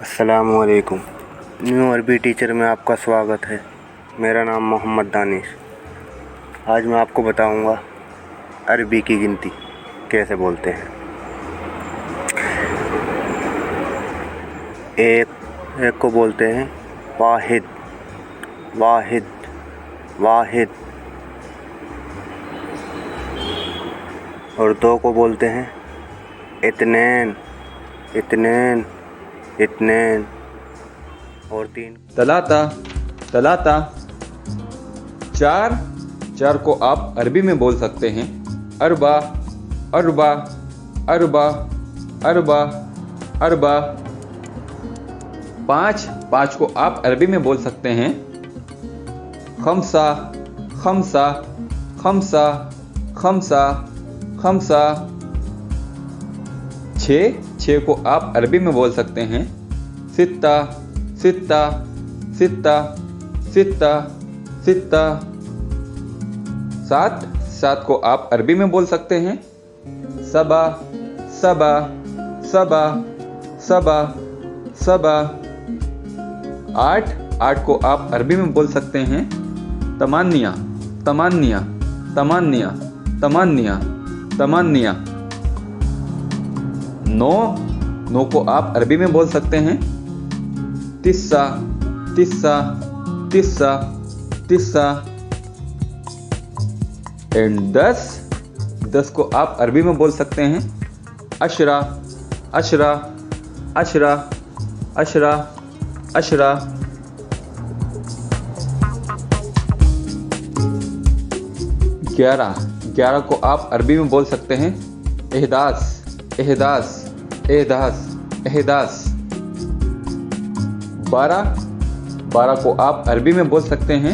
अस्सलामुअलैकुम। न्यू अरबी टीचर में आपका स्वागत है। मेरा नाम मोहम्मद दानिश। आज मैं आपको बताऊंगा अरबी की गिनती कैसे बोलते हैं। एक को बोलते हैं वाहिद वाहिद वाहिद, और दो को बोलते हैं इत्नैन इत्नैन इत्नैन, और तीन तलाता तलाता। चार को आप अरबी में बोल सकते हैं अरबा अरबा अरबा अरबा अरबा। पाँच को आप अरबी में बोल सकते हैं खमसा खमसा खमसा खमसा खमसा। छः को आप अरबी में बोल सकते हैं सित्ता सित्ता सित्ता सित्ता सित्ता। सात को आप अरबी में बोल सकते हैं सबा सबा सबा सबा सबा। आठ को आप अरबी में बोल सकते हैं तमान्निया तमान्निया तमान्निया तमान्निया तमान्निया। नौ को आप अरबी में बोल सकते हैं तिस्सा तिस्सा तिस्सा तिस्सा। एंड 10 को आप अरबी में बोल सकते हैं अशरा अशरा अशरा अशरा अशरा। 11 को आप अरबी में बोल सकते हैं एहदास एहदास एहदास एहदास। 12 को आप अरबी में बोल सकते हैं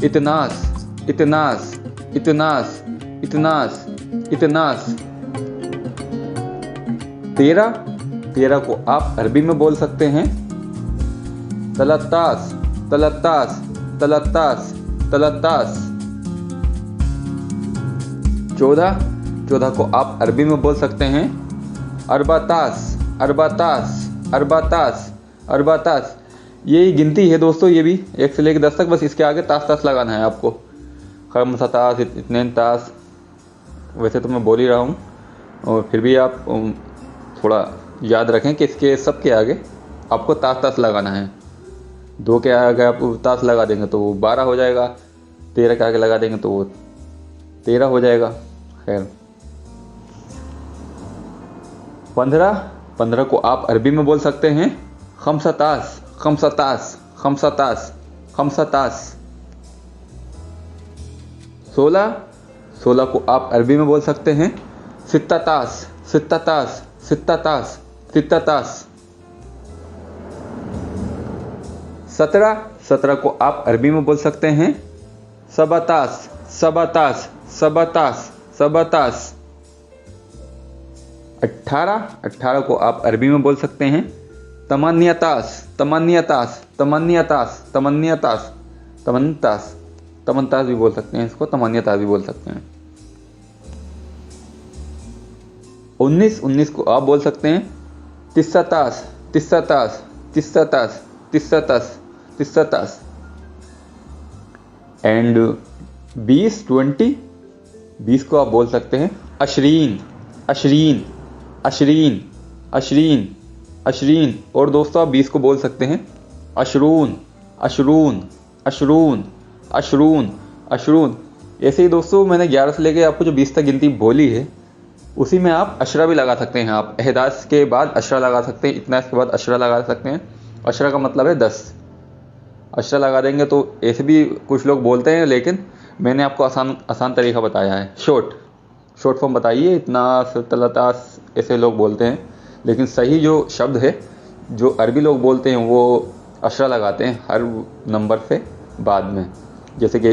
इतनास इतनास इतनास इतनास इतनास। 13 को आप अरबी में बोल सकते हैं तलत्तास तलत्तास तलत्तास तलत्तास। 14 को आप अरबी में बोल सकते हैं अरबातास अरबातास अरबातास अरबातास। यही गिनती है दोस्तों, ये भी 1 से लेकर 10 तक, बस इसके आगे तास लगाना है आपको। खमसा तास इतने तास, वैसे तो मैं बोल ही रहा हूँ, और फिर भी आप थोड़ा याद रखें कि इसके सब के आगे आपको तास लगाना है। 2 के आगे आप तास लगा देंगे तो वो 12 हो जाएगा, 13 के आगे लगा देंगे तो वो 13 हो जाएगा। खैर 15 को आप अरबी में बोल सकते हैं खमसतास खमसतास खमसतास खमसतास। 16 को आप अरबी में बोल सकते हैं सित्तातास सित्तातास सित्तातास सित्तातास। 17 को आप अरबी में बोल सकते हैं सबतास सबतास सबतास सबतास। 18 को आप अरबी में बोल सकते हैं तमन्नियतास तमन्नियतास तमन्नियतास तमन्नियतास तमन्तास तमन्तास भी बोल सकते हैं, इसको तमन्नियतास भी बोल सकते हैं। 19 को आप बोल सकते हैं तिस्सातास तिस्सातास तिस्सातास तिस्सातास तिस्सातास। एंड 20 को आप बोल सकते हैं अशरीन अशरीन अशरीन अशरीन अशरीन। और दोस्तों आप 20 को बोल सकते हैं अशरून अशरून अशरून अशरून अशरून। ऐसे ही दोस्तों मैंने 11 से लेके आपको जो 20 तक गिनती बोली है, उसी में आप अशरा भी लगा सकते हैं। आप एहदास के बाद अशरा लगा सकते हैं, इतनास के बाद अशरा लगा सकते हैं। अशरा का मतलब है 10। अशरा लगा देंगे तो ऐसे भी कुछ लोग बोलते हैं, लेकिन मैंने आपको आसान तरीका बताया है। शॉर्ट फॉर्म बताइए, इतनास तलतास ऐसे लोग बोलते हैं, लेकिन सही जो शब्द है जो अरबी लोग बोलते हैं वो अशरा लगाते हैं हर नंबर से बाद में। जैसे कि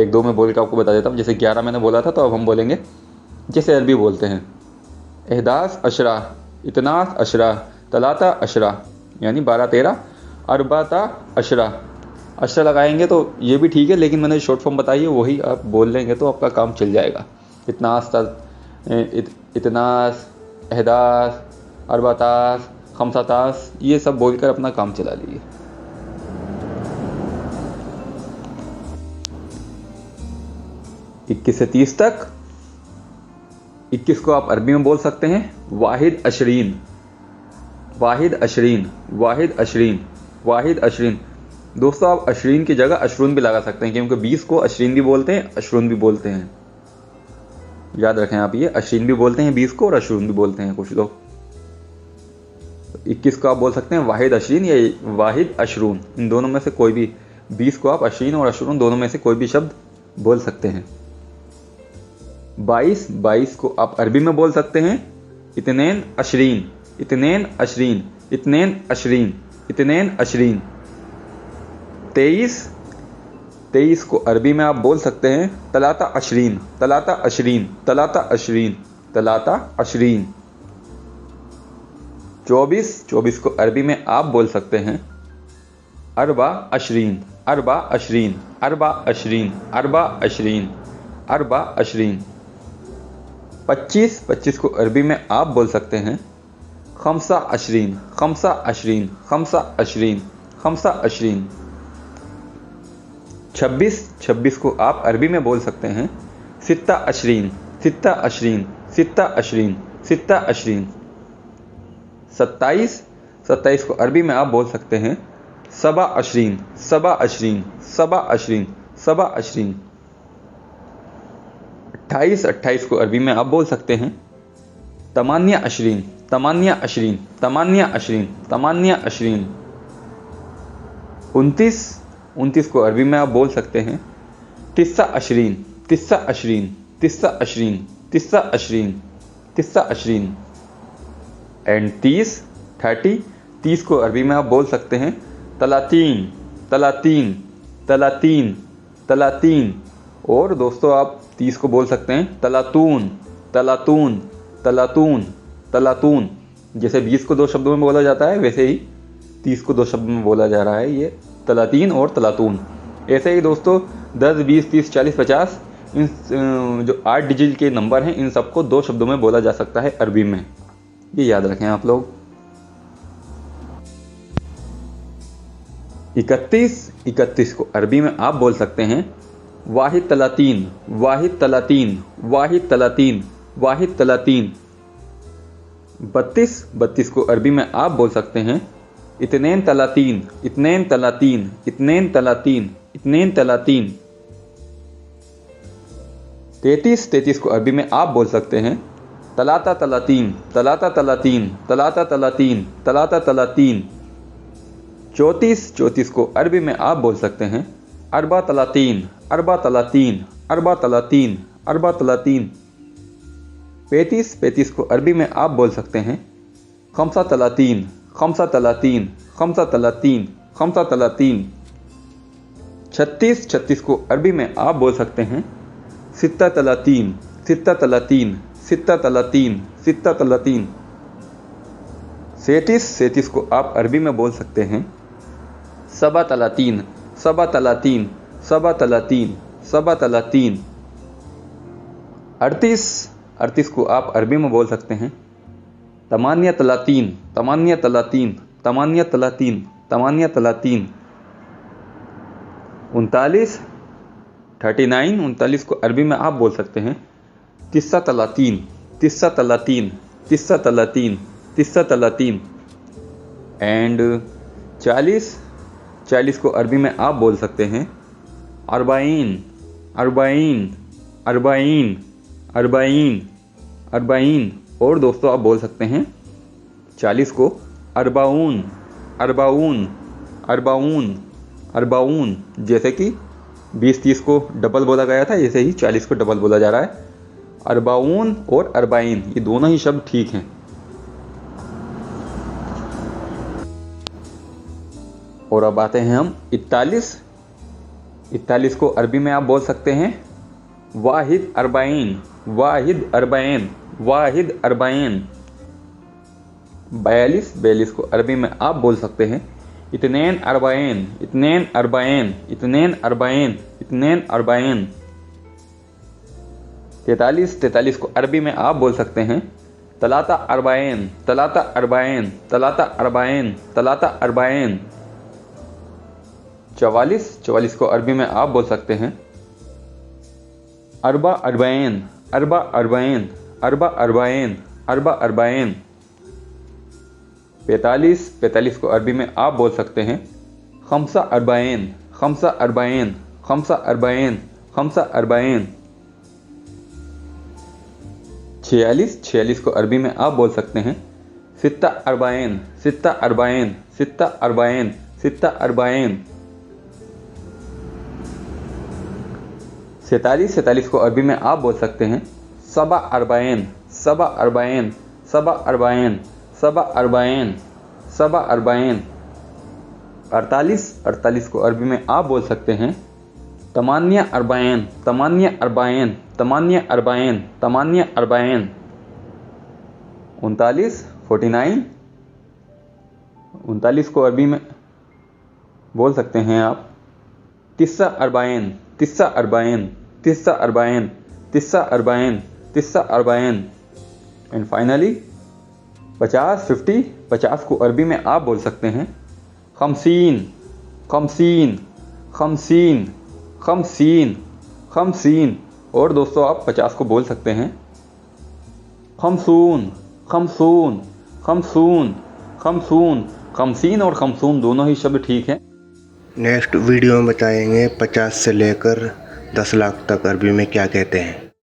1-2 में बोल के आपको बता देता हूँ। जैसे 11 मैंने बोला था, तो अब हम बोलेंगे जैसे अरबी बोलते हैं एहदास अशरा इतनास अशरा तलाता अशरा, यानी 12-13 अरबाता अशरा। अशरा लगाएंगे तो ये भी ठीक है, लेकिन मैंने शॉर्ट फॉर्म बताई है वही आप बोल लेंगे तो आपका काम चल जाएगा। इतनास इतनास एहदास अरबातास खमसातास, ये सब बोलकर अपना काम चला लीजिए। इक्कीस से 30 तक। 21 को आप अरबी में बोल सकते हैं वाहिद अशरीन, वाहिद अशरीन, वाहिद अशरीन, वाहिद अशरीन। दोस्तों आप अशरीन की जगह अशरून भी लगा सकते हैं, क्योंकि 20 को अशरीन भी बोलते हैं, अशरून भी बोलते हैं। याद रखें आप, ये अशरीन भी बोलते हैं 20 को और अशरून भी बोलते हैं कुछ लोग। 21 को आप बोल सकते हैं वाहिद अशरीन या वाहिद अशरून, इन दोनों में से कोई भी। 20 को आप अशरीन और अशरून दोनों में से कोई भी शब्द बोल सकते हैं। 22 को आप अरबी में बोल सकते हैं इतनैन अशरीन, इतनैन अशरीन, इतनैन अशरीन, इतनैन अशरीन। 23 को अरबी में आप बोल सकते हैं तलाता अशरीन, तलाता अशरीन, तलाता अशरीन, तलाता अशरीन। 24 को अरबी में आप बोल सकते हैं अरबा अशरीन, अरबा अशरीन, अरबा अशरीन, अरबा अशरीन, अरबा अशरीन। 25 को अरबी में आप बोल सकते हैं खमसा अशरीन, खमसा अशरीन, खमसा अशरीन, खमसा अशरीन। 26 को आप अरबी में बोल सकते हैं सित्ता अशरीन, सित्ता अशरीन, सित्ता अशरीन, सित्ता अशरीन। 27 को अरबी में आप बोल सकते हैं सबा अशरीन, सबा अशरीन, सबा अशरीन, सबा अशरीन। 28 को अरबी में आप बोल सकते हैं तमानिया अशरीन, तमानिया अशरीन, तमानिया अशरीन, तमानिया अशरीन। 29 को अरबी में आप बोल सकते हैं तिस्सा अशरीन, तिस्सा अशरीन, तिस्सा अशरीन, तिस्सा अशरीन, तिस्सा अशरीन। एंड 30 को अरबी में आप बोल सकते हैं तलातीन, तलातीन, तलातीन, तलातीन। और दोस्तों आप 30 को बोल सकते हैं तलातून, तलातून, तलातून, तलातून। जैसे 20 को 2 शब्दों में बोला जाता है, वैसे ही 30 को 2 शब्दों में बोला जा रहा है, ये तलातीन और तलातून। ऐसे ही दोस्तों 10, 20, 30, 40, 50 इन जो 8 डिजिट के नंबर हैं, इन सबको 2 शब्दों में बोला जा सकता है अरबी में। ये याद रखें आप लोग। 31 को अरबी में आप बोल सकते हैं वाहिद तलातीन, वाहिद तलातीन, वाहिद तलातीन, वाहिद तलातीन। 32 को अरबी में आप बोल सकते हैं इतनैन तलातीन, इतनैन तलातीन, इतनैन तलातीन, इतनैन तलातीन। 33 को अरबी में आप बोल सकते हैं तलाता तलातीन, तलाता तलातीन, तलाता तलातीन, तलाता तलातीन। 34 को अरबी में आप बोल सकते हैं अरबा तलातीन, अरबा तलातीन, अरबा तलातीन, अरबा तलातीन। 35 को अरबी में आप बोल सकते हैं खमसा तलातीन, खमसा तलातीन, खमसा तलातीन, खमसा तलातीन। 36 को अरबी में आप बोल सकते हैं सित्ता तलातीन, सित्ता तलातीन, सित्ता तलातीन, सित्ता तलातीन। 37 को आप अरबी में बोल सकते हैं सबा तलातीन, सबा तलातीन, सबा तलातीन, सबा तलातीन। 38 को आप अरबी में बोल सकते हैं तमानिया तलातीन, तमानिया तलातीन, तमानिया तलातीन, तमानिया तलातीन। 39 को अरबी में आप बोल सकते हैं तिस्सा तलातीन, तिस्सा तलातीन, तिस्सा तलातीन, तिस्सा तलातीन। एंड 40 को अरबी में आप बोल सकते हैं अरबाइन, अरबाइन, अरबाइन, अरबाइन, अरबाइन। और दोस्तों आप बोल सकते हैं 40 को अरबाउन, अरबाउन, अरबाउन, अरबाउन। जैसे कि 20-30 को डबल बोला गया था, ऐसे ही 40 को डबल बोला जा रहा है। अरबाउन और अरबाइन, ये दोनों ही शब्द ठीक हैं। और अब आते हैं हम 41 को अरबी में आप बोल सकते हैं वाहिद अरबाइन, वाहिद अरबाइन, वाहिद अरबाइन। 42 को अरबी में आप बोल सकते हैं इतनैन अरबाइन, इतनैन अरबाइन, इतनैन अरबाइन, इतनैन अरबाइन। 43 को अरबी में आप बोल सकते हैं तलाता अरबाइन, तलाता अरबाइन, तलाता अरबाइन, तलाता अरबाइन। 44, 44 को अरबी में आप बोल सकते हैं अरबा अरबाइन, अरबा अरबाइन, अरबा अरबाइन, अरबा अरबाइन। 45, 45 को अरबी में आप बोल सकते हैं खमसा अरबाइन, खमसा अरबाइन, खमसा अरबाइन, खमसा अरबाइन। 46, 46 को अरबी में आप बोल सकते हैं सित्ता अरबाइन, सित्ता अरबाइन, सित्ता अरबाइन, सित्ता अरबाइन। 47, 47 को अरबी में आप बोल सकते हैं सबा अरबाइन, सबा अरबाइन, सबा अरबाइन, सबा अरबाइन, सबा अरबाइन। 48, 48 को अरबी में आप बोल सकते हैं तमानिया अरबाइन, तमानिया अरबाइन, तमानिया अरबाइन, तमानिया अरबाइन। 39, 49, 39 को अरबी में बोल सकते हैं आप तिस्सा अरबाइन, तिस्सा अरबाइन, तिस्सा अरबाइन, तिस्सा अरबाइन, तिस्सा अरबाइन। एंड फाइनली 50, 50, 50 को अरबी में आप बोल सकते हैं खमसीन, खमसीन, खमसीन, खमसीन, खमसीन। और दोस्तों आप 50 को बोल सकते हैं खमसून, खमसून, खमसून, खमसून। खमसीन और खमसून दोनों ही शब्द ठीक हैं। नेक्स्ट वीडियो में बताएंगे 50 से लेकर 10 लाख तक अरबी में क्या कहते हैं।